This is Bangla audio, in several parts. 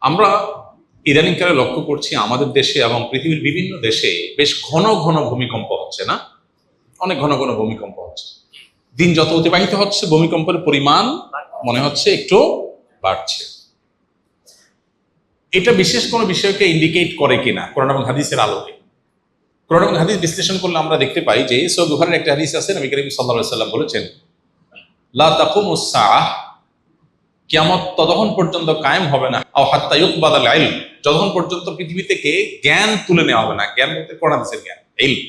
আমরা ইদানিংকালে লক্ষ্য করছি আমাদের দেশে এবং পৃথিবীর বিভিন্ন দেশে বেশ ঘন ঘন ভূমিকম্প হচ্ছে না? অনেক ঘন ঘন ভূমিকম্প হচ্ছে। দিন যত অতিবাহিত হচ্ছে ভূমিকম্পের পরিমাণ মনে হচ্ছে একটু বাড়ছে। এটা বিশেষ কোনো বিষয়কে ইন্ডিকেট করে কিনা কোরআন এবং হাদিসের আলোকে? কোরআন এবং হাদিস বিশ্লেষণ করলে আমরা দেখতে পাই যে সহিহ বুখারীর একটা হাদিস আছে, নবী করিম সাল্লাল্লাহু আলাইহি ওয়াসাল্লাম বলেছেন, লা তাকুমুস সাআহ, কিয়ামত ততক্ষণ পর্যন্ত কায়েম হবে না, আও হাত্তা ইউকবাদাল ইলম, যতক্ষণ পর্যন্ত পৃথিবী থেকে জ্ঞান তুলে নেওয়া হবে না। জ্ঞান বলতে কোরআন হাদিসের জ্ঞান, ইলম।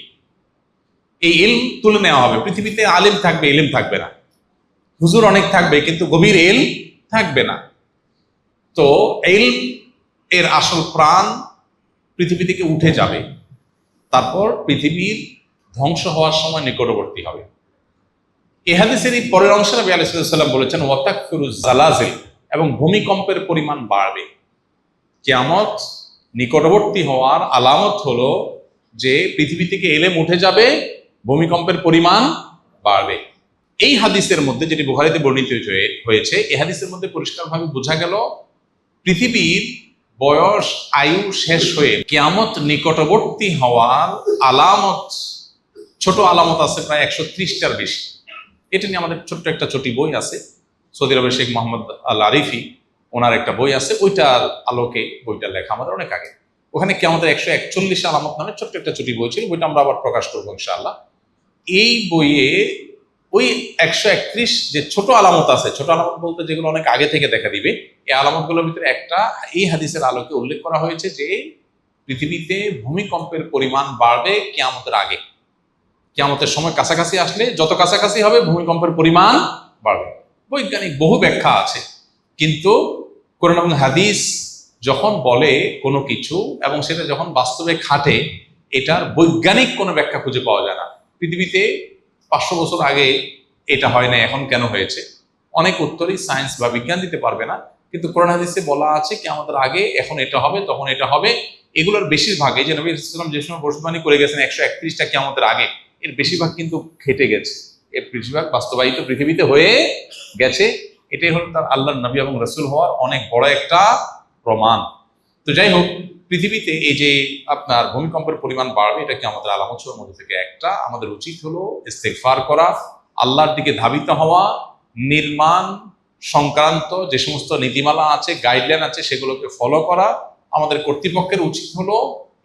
এই ইলম তুলে নেওয়া হবে। পৃথিবীতে আলিম থাকবে, ইলম থাকবে না। হুজুর অনেক থাকবে কিন্তু গভীর ইলম থাকবে না। তো ইলম এর আসল প্রাণ পৃথিবী থেকে উঠে যাবে। তারপর পৃথিবীর ধ্বংস হওয়ার সময় নিকটবর্তী হবে। এই হাদিসের এই পরের অংশে নবী আলাইহিস সালাম বলেছেন, ওয়াতাকফিরুজ জালাজিল, এবং ভূমিকম্পের পরিমাণ বাড়বে। কিয়ামত নিকটবর্তী হওয়ার আলামত হলো যে পৃথিবী থেকে ইলম উঠে যাবে, ভূমিকম্পের পরিমাণ বাড়বে। এই হাদিসের মধ্যে, যেটি বুখারীতে বর্ণিত হয়েছে, এই হাদিসের মধ্যে পরিষ্কারভাবে বোঝা গেল পৃথিবীর বয়স আয়ু শেষ হয়ে কিয়ামত নিকটবর্তী হওয়ার আলামত, ছোট আলামত আছে প্রায় 130টার বেশি। এটা নিয়ে আমাদের ছোট্ট একটা ছোটি বই আছে, সৌদি আরবের শেখ মোহাম্মদ আল আরিফি, ওনার একটা বই আছে, ওইটার আলোকে বইটা লেখা আমাদের অনেক আগে। ওখানে কিয়ামতের 141 আলামত নামে ছোট্ট একটা ছোটি বই ছিল, বইটা আমরা আবার প্রকাশ করবো ইনশাআল্লাহ। এই বইয়ে ওই 131 যে ছোট আলামত আছে, ছোট আলামত বলতে যেগুলো অনেক আগে থেকে দেখা দিবে, এই আলামতগুলোর ভিতরে একটা এই হাদিসের আলোকে উল্লেখ করা হয়েছে যে পৃথিবীতে ভূমিকম্পের পরিমাণ বাড়বে কিয়ামতের আগে। কিয়ামতের সময় কাছাকাছি আসলে যত কাছাকাছি হবে ভূমিকম্পের পরিমাণ বাড়বে। বৈজ্ঞানিক বহু ব্যাখ্যা আছে, কিন্তু কোরআন এবং হাদিস যখন বলে কোনো কিছু এবং সেটা যখন বাস্তবে খাটে, এটার বৈজ্ঞানিক কোনো ব্যাখ্যা খুঁজে পাওয়া যায় না। পৃথিবীতে 500 বছর আগে এটা হয় না, এখন কেন হয়েছে? অনেক উত্তরই সায়েন্স বা বিজ্ঞান দিতে পারবে না, কিন্তু কোরআন হাদিসে বলা আছে কি আমাদের আগে এখন এটা হবে, তখন এটা হবে। এগুলোর বেশিরভাগ, এই যে নবী সাল্লাল্লাহু আলাইহি ওয়াসাল্লাম যে সময় ভবিষ্যদ্বাণী করে গেছেন 131টা কিয়ামতের আগে, এর বেশিরভাগ কিন্তু ঘটে গেছে, এর বেশিরভাগ বাস্তবায়িত পৃথিবীতে হয়ে গেছে। এটাই হলো তার আল্লাহর নবী এবং রাসূল হওয়ার অনেক বড় একটা প্রমাণ। তো যাই হোক, পৃথিবীতে এই যে আপনার ভূমিকম্পের পরিমাণ বাড়বে, এটা কি আমাদের আলামতের মধ্যে থেকে একটা। আমাদের উচিত হলো ইস্তেগফার করা, আল্লাহর দিকে ধাবিত হওয়া, নির্মাণ সংক্রান্ত যে সমস্ত নীতিমালা আছে, গাইডলাইন আছে, সেগুলোকে ফলো করা। আমাদের কর্তৃপক্ষের উচিত হলো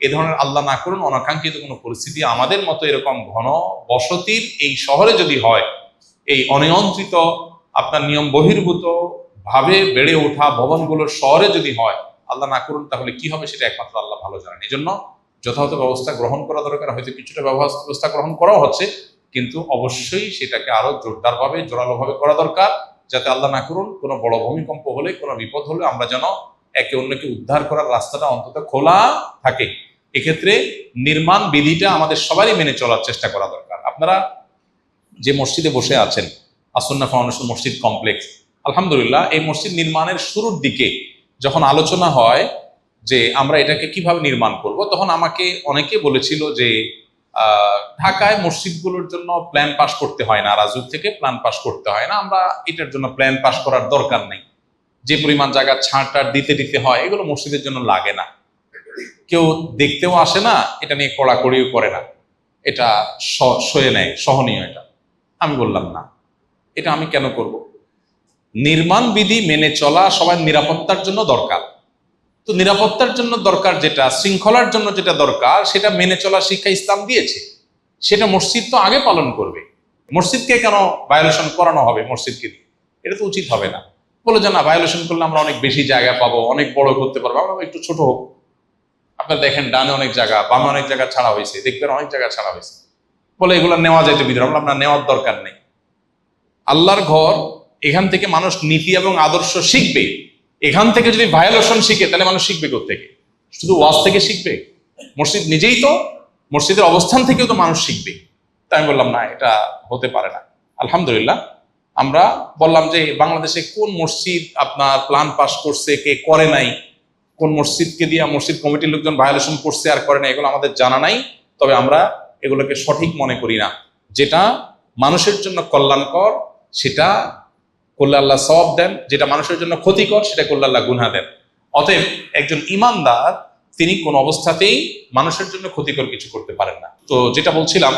এ ধরনের আল্লাহ না করুন অনাকাঙ্ক্ষিত কোনো পরিস্থিতি আমাদের মতো এরকম ঘন বসতির এই শহরে যদি হয়, এই অনিয়ন্ত্রিত আপনার নিয়ম বহির্ভূত ভাবে বেড়ে ওঠা ভবনগুলোর শহরে যদি হয়, আল্লাহ না করুন, তাহলে কি হবে সেটা একমাত্র আল্লাহ ভালো জানেন। এই জন্য যথাযথ ব্যবস্থা গ্রহণ করা দরকার। হয়তো কিছুটা ব্যবস্থা গ্রহণ করাও হচ্ছে, কিন্তু অবশ্যই সেটাকে আরো জোরদারভাবে, জোরালোভাবে করা দরকার, যাতে আল্লাহ না করুন কোনো বড় ভূমিকম্প হলে, কোনো বিপদ হলে আমরা যেন একে অন্যকে উদ্ধার করার রাস্তাটা অন্তত খোলা থাকে। এক্ষেত্রে নির্মাণ বিধিটা আমাদের সবারই মেনে চলার চেষ্টা করা দরকার। আপনারা যে মসজিদে বসে আছেন, আসন্না ফাউন্ডেশন মসজিদ কমপ্লেক্স, আলহামদুলিল্লাহ, এই মসজিদ নির্মাণের শুরুর দিকে যখন আলোচনা হয় যে আমরা এটাকে কিভাবে নির্মাণ করব, তখন আমাকে অনেকে বলেছিল যে ঢাকায় মসজিদগুলোর জন্য প্ল্যান পাস করতে হয় না, রাজুক থেকে প্ল্যান পাস করতে হয় না, আমরা এটার জন্য প্ল্যান পাস করার দরকার নেই, যে পরিমাণ জায়গা ছাড় দিতে হয় এগুলো মসজিদের জন্য লাগে না, কেউ দেখতেও আসে না, এটা নিয়ে কড়াকড়িও করে না, এটা সয়ে নেয়, সহনীয়। এটা আমি বললাম না, এটা আমি কেন করব? নির্মাণ বিধি মেনে চলা সবার নিরাপত্তার জন্য দরকার। তো নিরাপত্তার জন্য দরকার যেটা, শৃঙ্খলার জন্য যেটা দরকার, সেটা মেনে চলার শিক্ষা ইসলাম দিয়েছে। সেটা মসজিদ তো আগে পালন করবে। মসজিদকে কেন ভায়োলেশন করানো হবে মসজিদকে দিয়ে? এটা তো উচিত হবে না। বলে যে না, ভায়োলেশন করলে আমরা অনেক বেশি জায়গা পাবো, অনেক বড় করতে পারবো, আমরা একটু ছোট হোক। আপনার দেখেন ডানে অনেক জায়গা, বামে অনেক জায়গা ছাড়া হয়েছে, দেখবেন অনেক জায়গা ছাড়া হয়েছে, বলে এগুলো নেওয়া যায় তো ভিতরে, আমরা নেওয়ার দরকার নেই। আল্লাহর ঘর, এখান থেকে মানুষ নীতি এবং আদর্শ শিখবে। এখান থেকে যদি ভায়োলেশন শিখে, তাহলে মানুষ শিখবে কোত্থেকে? শুধু ওয়াজ থেকে শিখবে? মসজিদ নিজেই তো, মসজিদের অবস্থান থেকেও তো মানুষ শিখবে। তাই আমি বললাম না, এটা হতে পারে না। আলহামদুলিল্লাহ, আমরা বললাম যে বাংলাদেশে কোন মসজিদ আপনার প্ল্যান পাস করছে, কে করে নাই, কোন মসজিদকে দিয়ে মসজিদ কমিটির লোকজন ভায়োলেশন করছে আর করে নাই, এগুলো আমাদের জানা নাই। তবে আমরা এগুলোকে সঠিক মনে করি না। যেটা মানুষের জন্য কল্যাণকর সেটা করলে আল্লাহ সওয়াব দেন, যেটা মানুষের জন্য ক্ষতিকর সেটা করলে আল্লাহ গুনাহ দেন। অতএব একজন ইমানদার তিনি কোন অবস্থাতেই মানুষের জন্য ক্ষতিকর কিছু করতে পারেন না। তো যেটা বলছিলাম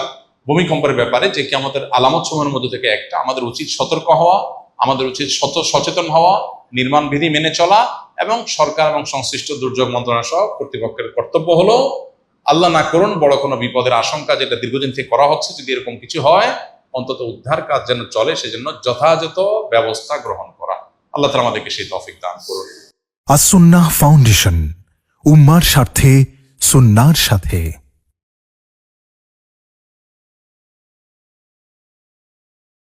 ভূমিকম্পের ব্যাপারে, যে কিয়ামতের আলামত সমূহের মধ্যে থেকে একটা, আমাদের উচিত সতর্ক হওয়া, আমাদের উচিত সচেতন হওয়া, নির্মাণ বিধি মেনে চলা, এবং সরকার এবং সংশ্লিষ্ট দুর্যোগ মন্ত্রণালয় সহ কর্তৃপক্ষের কর্তব্য হলো আল্লাহ না করুন বড় কোনো বিপদের আশঙ্কা যেটা দীর্ঘদিন থেকে করা হচ্ছে, যদি এরকম কিছু হয় অন্তত উদ্ধার কাজ যেন চলে, সেজন্য যথাযথ ব্যবস্থা গ্রহণ করা। আল্লাহ তাআলা আমাদেরকে সেই তৌফিক দান করুন। আস-সুন্নাহ ফাউন্ডেশন, উম্মার স্বার্থে সুন্নাহর সাথে।